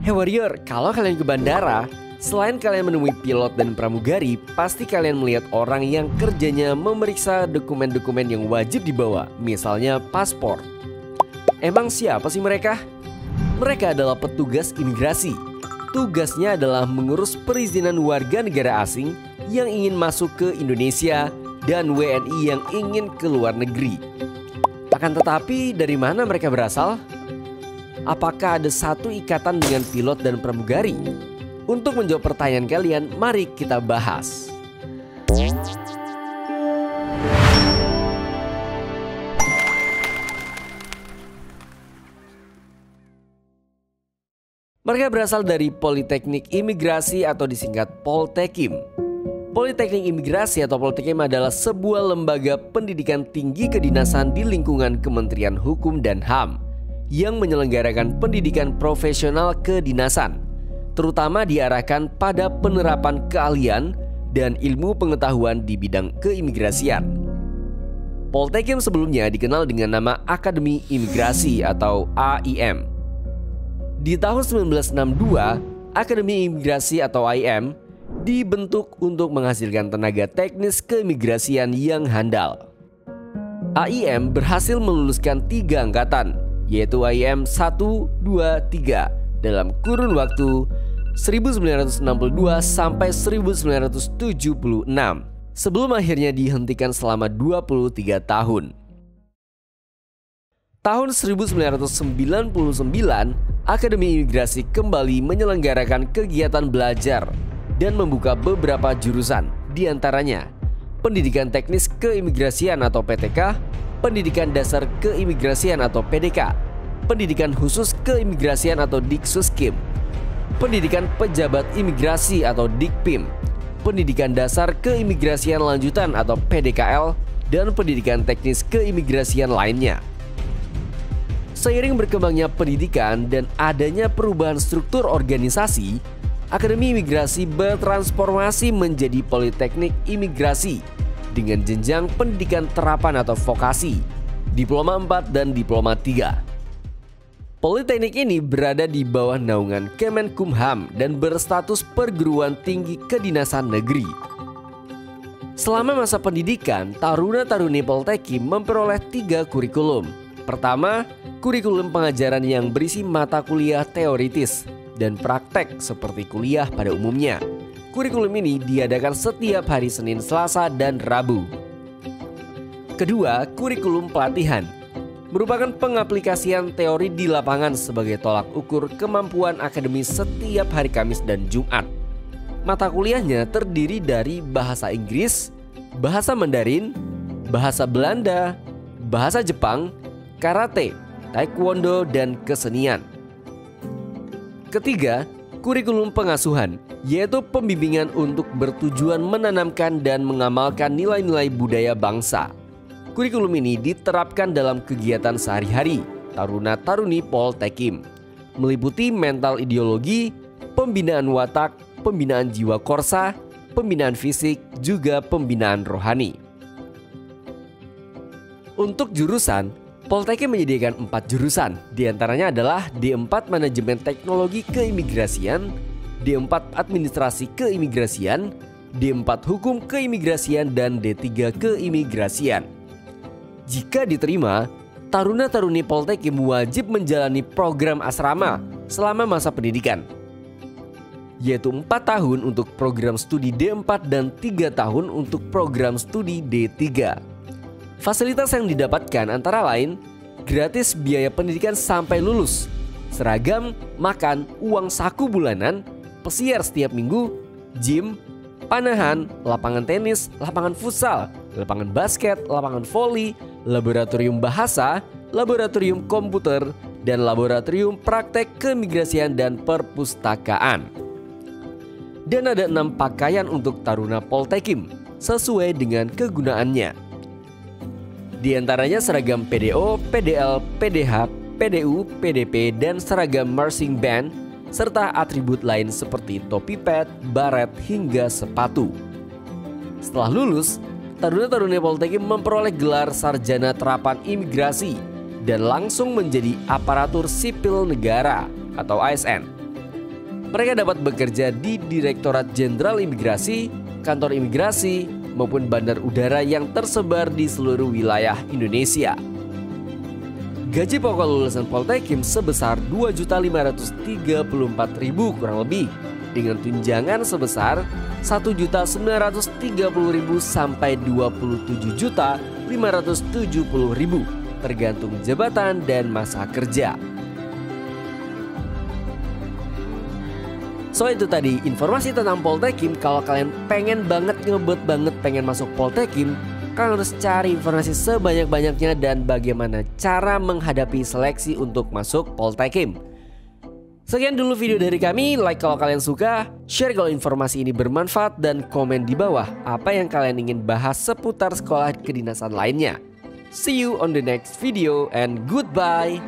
Hey warrior, kalau kalian ke bandara, selain kalian menemui pilot dan pramugari, pasti kalian melihat orang yang kerjanya memeriksa dokumen-dokumen yang wajib dibawa, misalnya paspor. Emang siapa sih mereka? Mereka adalah petugas imigrasi. Tugasnya adalah mengurus perizinan warga negara asing yang ingin masuk ke Indonesia dan WNI yang ingin ke luar negeri. Akan tetapi, dari mana mereka berasal? Apakah ada satu ikatan dengan pilot dan pramugari? Untuk menjawab pertanyaan kalian, mari kita bahas. Mereka berasal dari Politeknik Imigrasi atau disingkat Poltekim. Politeknik Imigrasi atau Poltekim adalah sebuah lembaga pendidikan tinggi kedinasan di lingkungan Kementerian Hukum dan HAM yang menyelenggarakan pendidikan profesional kedinasan, terutama diarahkan pada penerapan keahlian dan ilmu pengetahuan di bidang keimigrasian. Poltekim sebelumnya dikenal dengan nama Akademi Imigrasi atau AIM. Di tahun 1962, Akademi Imigrasi atau AIM dibentuk untuk menghasilkan tenaga teknis keimigrasian yang handal. AIM berhasil meluluskan 3 angkatan, yaitu AIM 1, 2, 3 dalam kurun waktu 1962 sampai 1976 sebelum akhirnya dihentikan selama 23 tahun. Tahun 1999, Akademi Imigrasi kembali menyelenggarakan kegiatan belajar dan membuka beberapa jurusan, diantaranya Pendidikan Teknis Keimigrasian atau PTK, Pendidikan Dasar Keimigrasian atau PDK, Pendidikan Khusus Keimigrasian atau Diksuskim, Pendidikan Pejabat Imigrasi atau Dikpim, Pendidikan Dasar Keimigrasian Lanjutan atau PDKL, dan Pendidikan Teknis Keimigrasian lainnya. Seiring berkembangnya pendidikan dan adanya perubahan struktur organisasi, Akademi Imigrasi bertransformasi menjadi Politeknik Imigrasi dengan jenjang pendidikan terapan atau vokasi, Diploma 4 dan Diploma 3. Politeknik ini berada di bawah naungan Kemenkumham dan berstatus perguruan tinggi kedinasan negeri. Selama masa pendidikan, taruna-taruni Poltekim memperoleh 3 kurikulum. Pertama, kurikulum pengajaran yang berisi mata kuliah teoritis dan praktek seperti kuliah pada umumnya. Kurikulum ini diadakan setiap hari Senin, Selasa, dan Rabu. Kedua, kurikulum pelatihan merupakan pengaplikasian teori di lapangan sebagai tolak ukur kemampuan akademis setiap hari Kamis dan Jumat. Mata kuliahnya terdiri dari bahasa Inggris, bahasa Mandarin, bahasa Belanda, bahasa Jepang, karate, taekwondo, dan kesenian. Ketiga, kurikulum pengasuhan, yaitu pembimbingan untuk bertujuan menanamkan dan mengamalkan nilai-nilai budaya bangsa. Kurikulum ini diterapkan dalam kegiatan sehari-hari taruna-taruni Poltekim, meliputi mental ideologi, pembinaan watak, pembinaan jiwa korsa, pembinaan fisik, juga pembinaan rohani. Untuk jurusan, Poltekim menyediakan 4 jurusan, diantaranya adalah D4 Manajemen Teknologi Keimigrasian, D4 Administrasi Keimigrasian, D4 Hukum Keimigrasian, dan D3 Keimigrasian. Jika diterima, taruna-taruni Poltekim wajib menjalani program asrama selama masa pendidikan, yaitu 4 tahun untuk program studi D4 dan 3 tahun untuk program studi D3. Fasilitas yang didapatkan antara lain gratis biaya pendidikan sampai lulus, seragam, makan, uang saku bulanan, pesiar setiap minggu, gym, panahan, lapangan tenis, lapangan futsal, lapangan basket, lapangan voli, laboratorium bahasa, laboratorium komputer, dan laboratorium praktek keimigrasian dan perpustakaan. Dan ada 6 pakaian untuk taruna Poltekim sesuai dengan kegunaannya. Di antaranya seragam PDO, PDL, PDH, PDU, PDP, dan seragam marching band, serta atribut lain seperti topi pet, baret, hingga sepatu. Setelah lulus, taruna-taruni Poltekim memperoleh gelar sarjana terapan imigrasi dan langsung menjadi aparatur sipil negara atau ASN. Mereka dapat bekerja di Direktorat Jenderal Imigrasi, kantor imigrasi, maupun bandar udara yang tersebar di seluruh wilayah Indonesia. Gaji pokok lulusan Poltekim sebesar Rp2.534.000 kurang lebih, dengan tunjangan sebesar Rp1.930.000 sampai Rp27.570.000 tergantung jabatan dan masa kerja. So itu tadi informasi tentang Poltekim. Kalau kalian pengen masuk Poltekim, kalian harus cari informasi sebanyak-banyaknya dan bagaimana cara menghadapi seleksi untuk masuk Poltekim. Sekian dulu video dari kami. Like kalau kalian suka, share kalau informasi ini bermanfaat, dan komen di bawah apa yang kalian ingin bahas seputar sekolah kedinasan lainnya. See you on the next video and goodbye.